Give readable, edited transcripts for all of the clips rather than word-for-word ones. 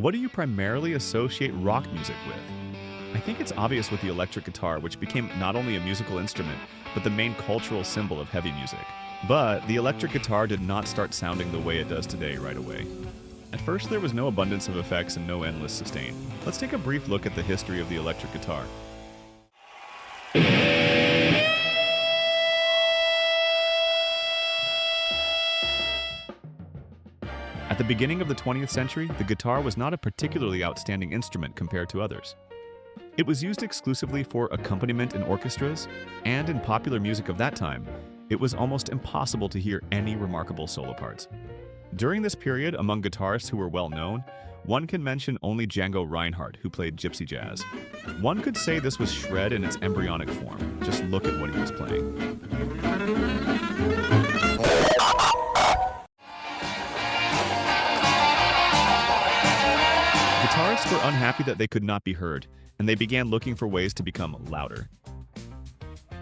What do you primarily associate rock music with? I think it's obvious with the electric guitar, which became not only a musical instrument, but the main cultural symbol of heavy music. But the electric guitar did not start sounding the way it does today right away. At first, there was no abundance of effects and no endless sustain. Let's take a brief look at the history of the electric guitar. At the beginning of the 20th century, the guitar was not a particularly outstanding instrument compared to others. It was used exclusively for accompaniment in orchestras, and in popular music of that time, it was almost impossible to hear any remarkable solo parts. During this period, among guitarists who were well known, one can mention only Django Reinhardt, who played gypsy jazz. One could say this was shred in its embryonic form. Just look at what he was playing. Guitarists were unhappy that they could not be heard, and they began looking for ways to become louder.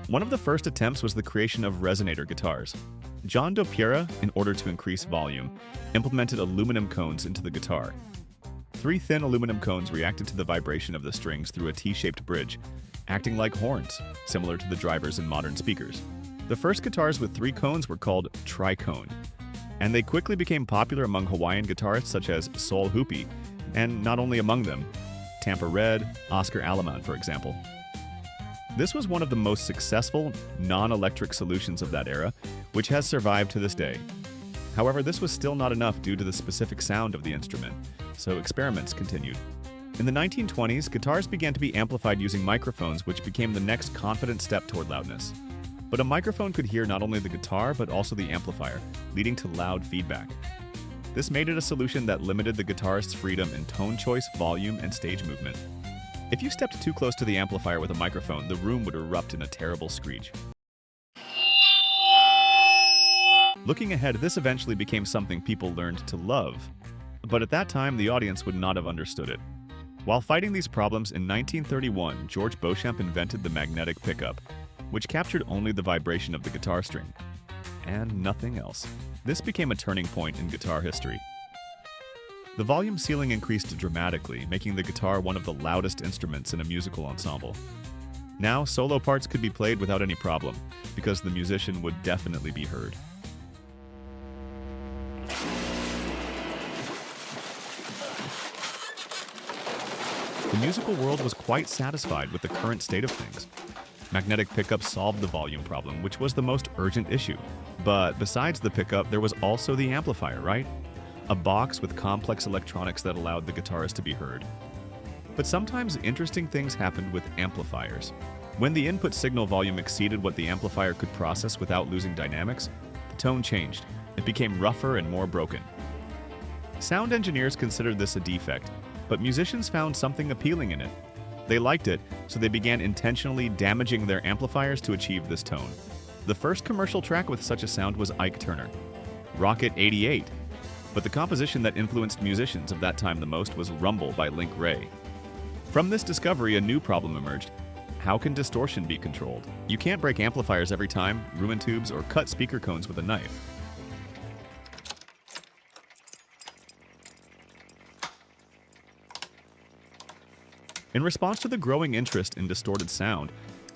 One of the first attempts was the creation of resonator guitars. John Dopiera, in order to increase volume, implemented aluminum cones into the guitar. 3 thin aluminum cones reacted to the vibration of the strings through a T-shaped bridge, acting like horns, similar to the drivers in modern speakers. The first guitars with 3 cones were called tricone, and they quickly became popular among Hawaiian guitarists such as Sol Hoopy, and not only among them, Tampa Red, Oscar Aleman, for example. This was one of the most successful, non-electric solutions of that era, which has survived to this day. However, this was still not enough due to the specific sound of the instrument, so experiments continued. In the 1920s, guitars began to be amplified using microphones, which became the next confident step toward loudness. But a microphone could hear not only the guitar, but also the amplifier, leading to loud feedback. This made it a solution that limited the guitarist's freedom in tone choice, volume, and stage movement. If you stepped too close to the amplifier with a microphone, the room would erupt in a terrible screech. Looking ahead, this eventually became something people learned to love. But at that time, the audience would not have understood it. While fighting these problems, in 1931, George Beauchamp invented the magnetic pickup, which captured only the vibration of the guitar string, and nothing else. This became a turning point in guitar history. The volume ceiling increased dramatically, making the guitar one of the loudest instruments in a musical ensemble. Now, solo parts could be played without any problem, because the musician would definitely be heard. The musical world was quite satisfied with the current state of things. Magnetic pickup solved the volume problem, which was the most urgent issue. But besides the pickup, there was also the amplifier, right? A box with complex electronics that allowed the guitarist to be heard. But sometimes interesting things happened with amplifiers. When the input signal volume exceeded what the amplifier could process without losing dynamics, the tone changed. It became rougher and more broken. Sound engineers considered this a defect, but musicians found something appealing in it. They liked it, so they began intentionally damaging their amplifiers to achieve this tone. The first commercial track with such a sound was Ike Turner, Rocket 88. But the composition that influenced musicians of that time the most was Rumble by Link Wray. From this discovery, a new problem emerged. How can distortion be controlled? You can't break amplifiers every time, ruin tubes, or cut speaker cones with a knife. In response to the growing interest in distorted sound,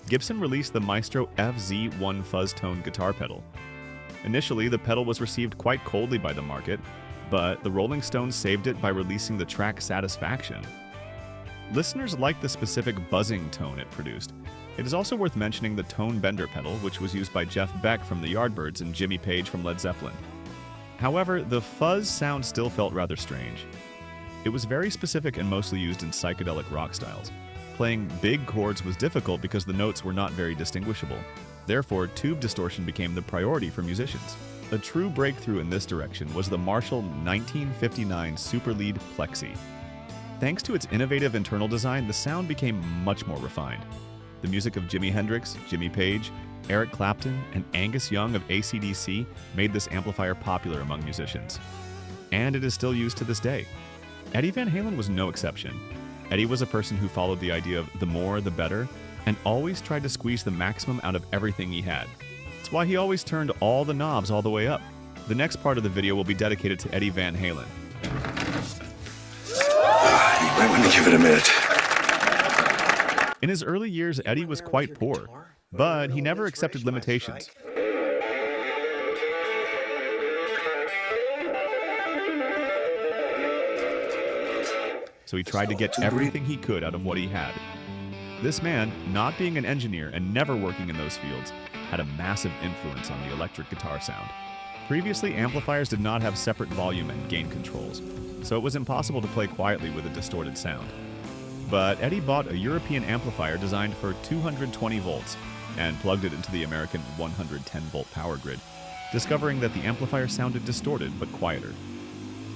Gibson released the Maestro FZ1 fuzz tone guitar pedal. Initially, the pedal was received quite coldly by the market, but the Rolling Stones saved it by releasing the track Satisfaction. Listeners liked the specific buzzing tone it produced. It is also worth mentioning the tone bender pedal, which was used by Jeff Beck from the Yardbirds and Jimmy Page from Led Zeppelin. However, the fuzz sound still felt rather strange. It was very specific and mostly used in psychedelic rock styles. Playing big chords was difficult because the notes were not very distinguishable. Therefore, tube distortion became the priority for musicians. A true breakthrough in this direction was the Marshall 1959 Superlead Plexi. Thanks to its innovative internal design, the sound became much more refined. The music of Jimi Hendrix, Jimmy Page, Eric Clapton, and Angus Young of AC/DC made this amplifier popular among musicians. And it is still used to this day. Eddie Van Halen was no exception. Eddie was a person who followed the idea of the more, the better, and always tried to squeeze the maximum out of everything he had. That's why he always turned all the knobs all the way up. The next part of the video will be dedicated to Eddie Van Halen. Might want to give it a minute. In his early years, Eddie was quite poor, but he never accepted limitations. So he tried to get everything he could out of what he had. This man, not being an engineer and never working in those fields, had a massive influence on the electric guitar sound. Previously, amplifiers did not have separate volume and gain controls, so it was impossible to play quietly with a distorted sound. But Eddie bought a European amplifier designed for 220 volts and plugged it into the American 110-volt power grid, discovering that the amplifier sounded distorted but quieter.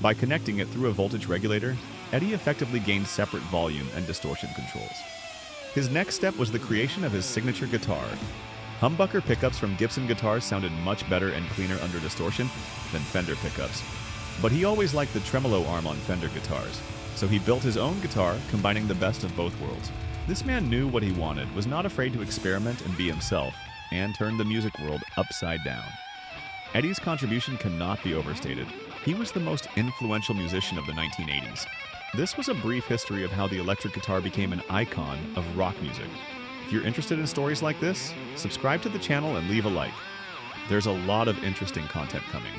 By connecting it through a voltage regulator, Eddie effectively gained separate volume and distortion controls. His next step was the creation of his signature guitar. Humbucker pickups from Gibson guitars sounded much better and cleaner under distortion than Fender pickups, but he always liked the tremolo arm on Fender guitars, so he built his own guitar, combining the best of both worlds. This man knew what he wanted, was not afraid to experiment and be himself, and turned the music world upside down. Eddie's contribution cannot be overstated. He was the most influential musician of the 1980s. This was a brief history of how the electric guitar became an icon of rock music. If you're interested in stories like this, subscribe to the channel and leave a like. There's a lot of interesting content coming.